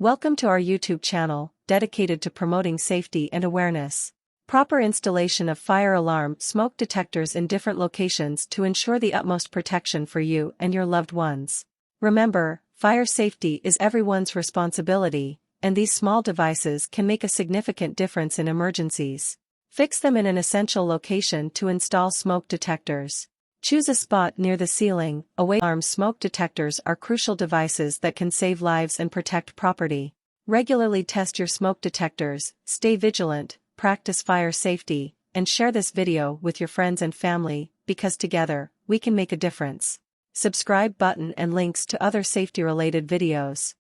Welcome to our YouTube channel, dedicated to promoting safety and awareness. Proper installation of fire alarm smoke detectors in different locations to ensure the utmost protection for you and your loved ones. Remember, fire safety is everyone's responsibility, and these small devices can make a significant difference in emergencies. Fix them in an essential location to install smoke detectors. Choose a spot near the ceiling. Alarm smoke detectors are crucial devices that can save lives and protect property. Regularly test your smoke detectors, stay vigilant, practice fire safety, and share this video with your friends and family, because together, we can make a difference. Subscribe button and links to other safety-related videos.